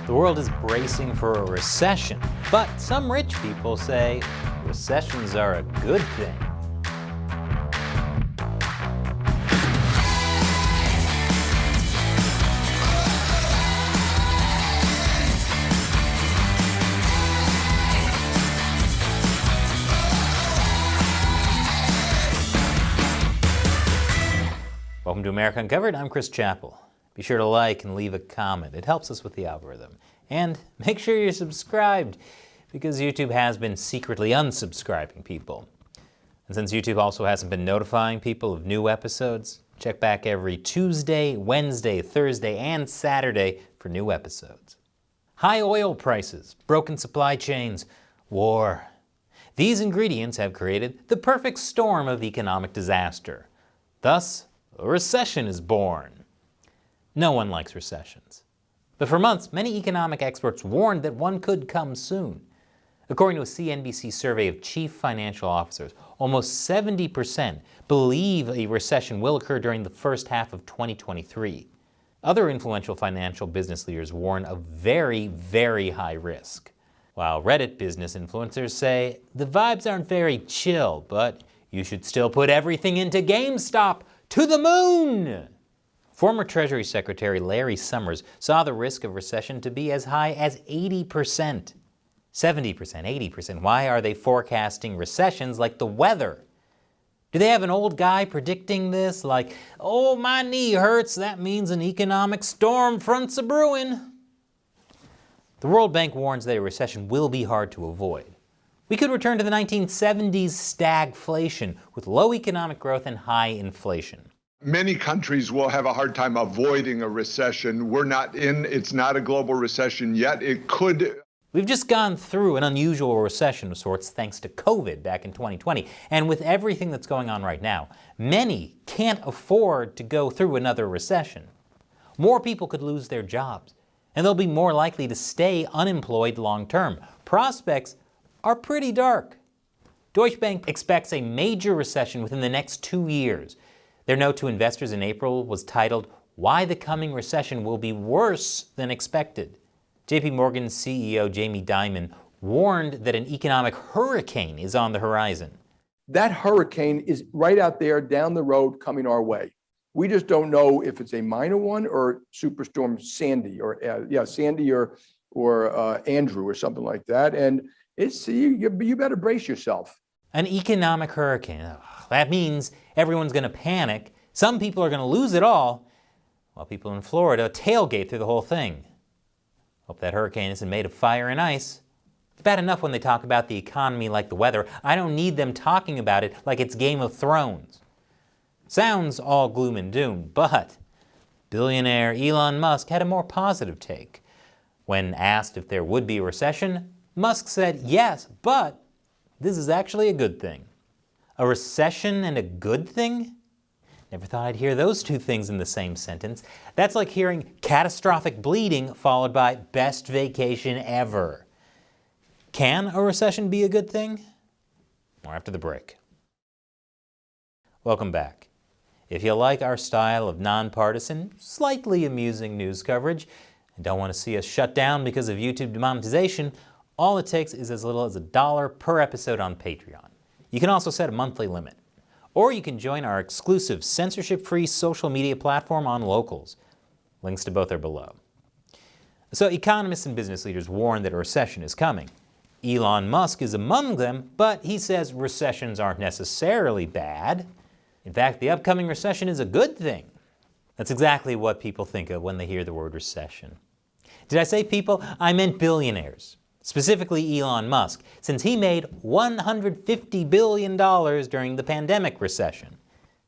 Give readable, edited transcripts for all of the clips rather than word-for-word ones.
The world is bracing for a recession, but some rich people say recessions are a good thing. Welcome to America Uncovered. I'm Chris Chappell. Be sure to like and leave a comment. It helps us with the algorithm. And make sure you're subscribed, because YouTube has been secretly unsubscribing people. And since YouTube also hasn't been notifying people of new episodes, check back every Tuesday, Wednesday, Thursday, and Saturday for new episodes. High oil prices, broken supply chains, war. These ingredients have created the perfect storm of economic disaster. Thus, a recession is born. No one likes recessions. But for months, many economic experts warned that one could come soon. According to a CNBC survey of chief financial officers, almost 70% believe a recession will occur during the first half of 2023. Other influential financial business leaders warn of very, very high risk. While Reddit business influencers say the vibes aren't very chill, but you should still put everything into GameStop to the moon! Former Treasury Secretary Larry Summers saw the risk of recession to be as high as 80%. 70%, 80%. Why are they forecasting recessions like the weather? Do they have an old guy predicting this? Like, oh, my knee hurts, that means an economic storm front's a brewing. The World Bank warns that a recession will be hard to avoid. We could return to the 1970s stagflation with low economic growth and high inflation. Many countries will have a hard time avoiding a recession. It's not a global recession yet. It could. We've just gone through an unusual recession of sorts thanks to COVID back in 2020. And with everything that's going on right now, many can't afford to go through another recession. More people could lose their jobs, and they'll be more likely to stay unemployed long term. Prospects are pretty dark. Deutsche Bank expects a major recession within the next 2 years. Their note to investors in April was titled, "Why the Coming Recession Will Be Worse Than Expected." JP Morgan's CEO Jamie Dimon warned that an economic hurricane is on the horizon. That hurricane is right out there down the road coming our way. We just don't know if it's a minor one or Superstorm Sandy or Sandy or Andrew or something like that. And it's you better brace yourself. An economic hurricane. That means everyone's going to panic. Some people are going to lose it all, while people in Florida tailgate through the whole thing. Hope that hurricane isn't made of fire and ice. It's bad enough when they talk about the economy like the weather. I don't need them talking about it like it's Game of Thrones. Sounds all gloom and doom, but billionaire Elon Musk had a more positive take. When asked if there would be a recession, Musk said yes, but this is actually a good thing. A recession and a good thing? Never thought I'd hear those two things in the same sentence. That's like hearing catastrophic bleeding followed by best vacation ever. Can a recession be a good thing? More after the break. Welcome back. If you like our style of nonpartisan, slightly amusing news coverage, and don't want to see us shut down because of YouTube demonetization, all it takes is as little as $1 per episode on Patreon. You can also set a monthly limit. Or you can join our exclusive censorship-free social media platform on Locals. Links to both are below. So economists and business leaders warn that a recession is coming. Elon Musk is among them, but he says recessions aren't necessarily bad. In fact, the upcoming recession is a good thing. That's exactly what people think of when they hear the word recession. Did I say people? I meant billionaires. Specifically Elon Musk, since he made $150 billion during the pandemic recession.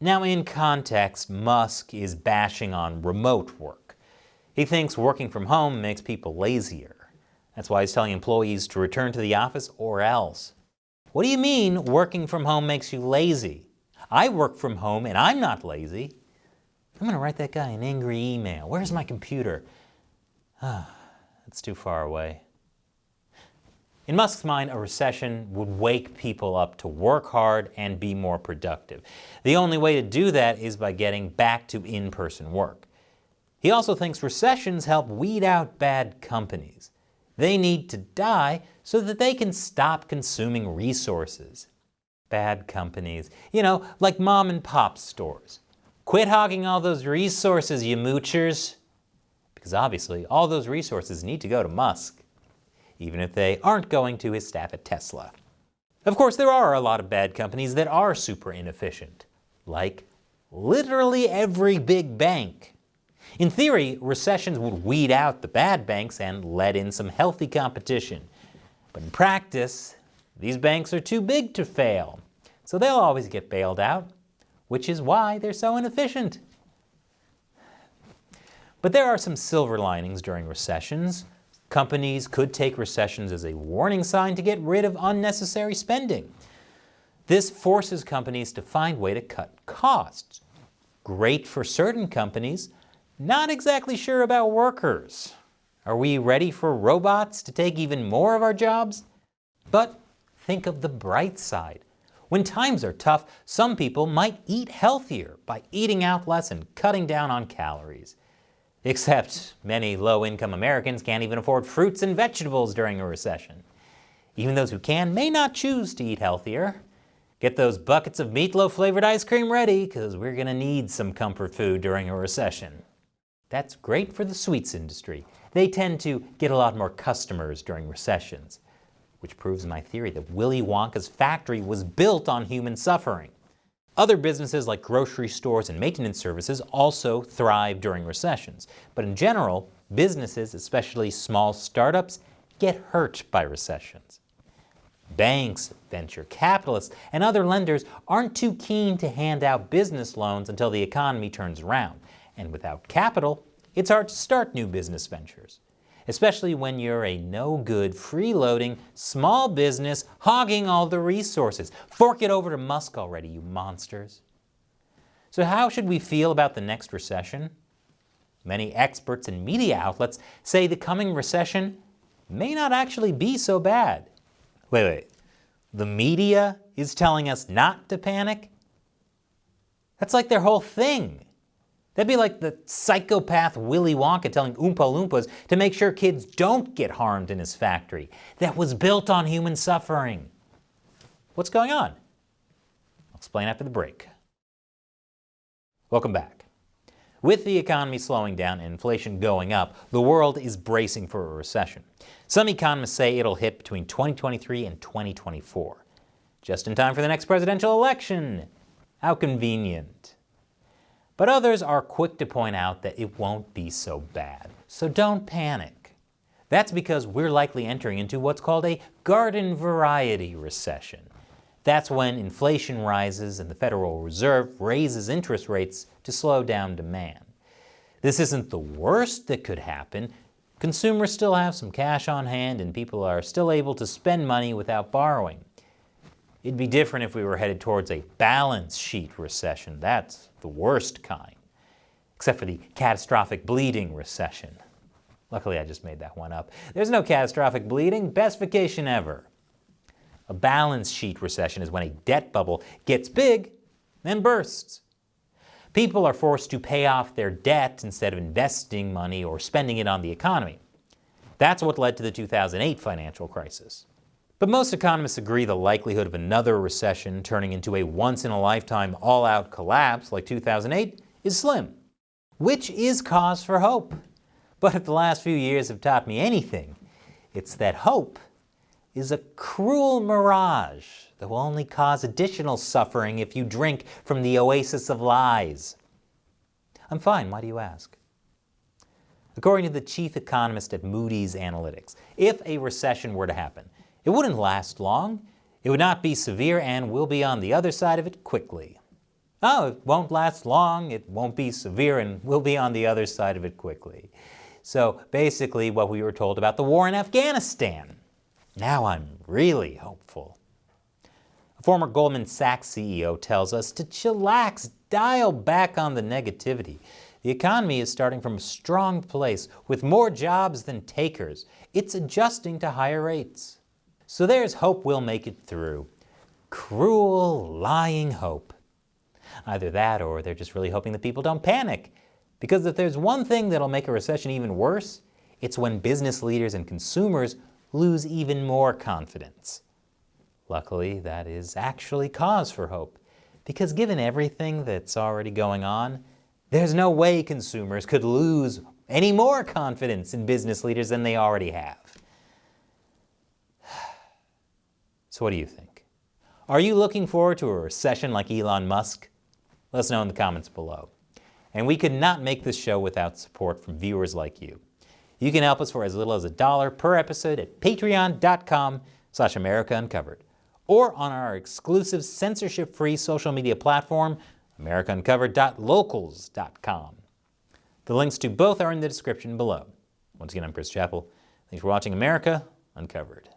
Now in context, Musk is bashing on remote work. He thinks working from home makes people lazier. That's why he's telling employees to return to the office or else. What do you mean working from home makes you lazy? I work from home and I'm not lazy. I'm going to write that guy an angry email. Where's my computer? That's too far away. In Musk's mind, a recession would wake people up to work hard and be more productive. The only way to do that is by getting back to in-person work. He also thinks recessions help weed out bad companies. They need to die so that they can stop consuming resources. Bad companies, like mom and pop stores. Quit hogging all those resources, you moochers. Because obviously, all those resources need to go to Musk, even if they aren't going to his staff at Tesla. Of course, there are a lot of bad companies that are super inefficient, like literally every big bank. In theory, recessions would weed out the bad banks and let in some healthy competition. But in practice, these banks are too big to fail, so they'll always get bailed out, which is why they're so inefficient. But there are some silver linings during recessions. Companies could take recessions as a warning sign to get rid of unnecessary spending. This forces companies to find a way to cut costs. Great for certain companies, not exactly sure about workers. Are we ready for robots to take even more of our jobs? But think of the bright side. When times are tough, some people might eat healthier by eating out less and cutting down on calories. Except many low-income Americans can't even afford fruits and vegetables during a recession. Even those who can may not choose to eat healthier. Get those buckets of meatloaf-flavored ice cream ready, because we're going to need some comfort food during a recession. That's great for the sweets industry. They tend to get a lot more customers during recessions, which proves my theory that Willy Wonka's factory was built on human suffering. Other businesses like grocery stores and maintenance services also thrive during recessions. But in general, businesses, especially small startups, get hurt by recessions. Banks, venture capitalists, and other lenders aren't too keen to hand out business loans until the economy turns around. And without capital, it's hard to start new business ventures, especially when you're a no-good, freeloading, small business hogging all the resources. Fork it over to Musk already, you monsters. So how should we feel about the next recession? Many experts and media outlets say the coming recession may not actually be so bad. Wait. The media is telling us not to panic? That's like their whole thing. That'd be like the psychopath Willy Wonka telling Oompa Loompas to make sure kids don't get harmed in his factory that was built on human suffering. What's going on? I'll explain after the break. Welcome back. With the economy slowing down and inflation going up, the world is bracing for a recession. Some economists say it'll hit between 2023 and 2024. Just in time for the next presidential election. How convenient. But others are quick to point out that it won't be so bad. So don't panic. That's because we're likely entering into what's called a garden variety recession. That's when inflation rises and the Federal Reserve raises interest rates to slow down demand. This isn't the worst that could happen. Consumers still have some cash on hand and people are still able to spend money without borrowing. It'd be different if we were headed towards a balance sheet recession. That's the worst kind, except for the catastrophic bleeding recession. Luckily, I just made that one up. There's no catastrophic bleeding. Best vacation ever. A balance sheet recession is when a debt bubble gets big, then bursts. People are forced to pay off their debt instead of investing money or spending it on the economy. That's what led to the 2008 financial crisis. But most economists agree the likelihood of another recession turning into a once-in-a-lifetime all-out collapse like 2008 is slim, which is cause for hope. But if the last few years have taught me anything, it's that hope is a cruel mirage that will only cause additional suffering if you drink from the oasis of lies. I'm fine, why do you ask? According to the chief economist at Moody's Analytics, if a recession were to happen, it wouldn't last long, it would not be severe, and we'll be on the other side of it quickly. Oh, it won't last long, it won't be severe, and we'll be on the other side of it quickly. So basically what we were told about the war in Afghanistan. Now I'm really hopeful. A former Goldman Sachs CEO tells us to chillax, dial back on the negativity. The economy is starting from a strong place with more jobs than takers. It's adjusting to higher rates. So there's hope we'll make it through. Cruel, lying hope. Either that or they're just really hoping that people don't panic, Because if there's one thing that'll make a recession even worse, it's when business leaders and consumers lose even more confidence. Luckily, that is actually cause for hope, because given everything that's already going on, there's no way consumers could lose any more confidence in business leaders than they already have. So what do you think? Are you looking forward to a recession like Elon Musk? Let us know in the comments below. And we could not make this show without support from viewers like you. You can help us for as little as $1 per episode at patreon.com/AmericaUncovered, or on our exclusive censorship-free social media platform, AmericaUncovered.locals.com. The links to both are in the description below. Once again, I'm Chris Chappell. Thanks for watching America Uncovered.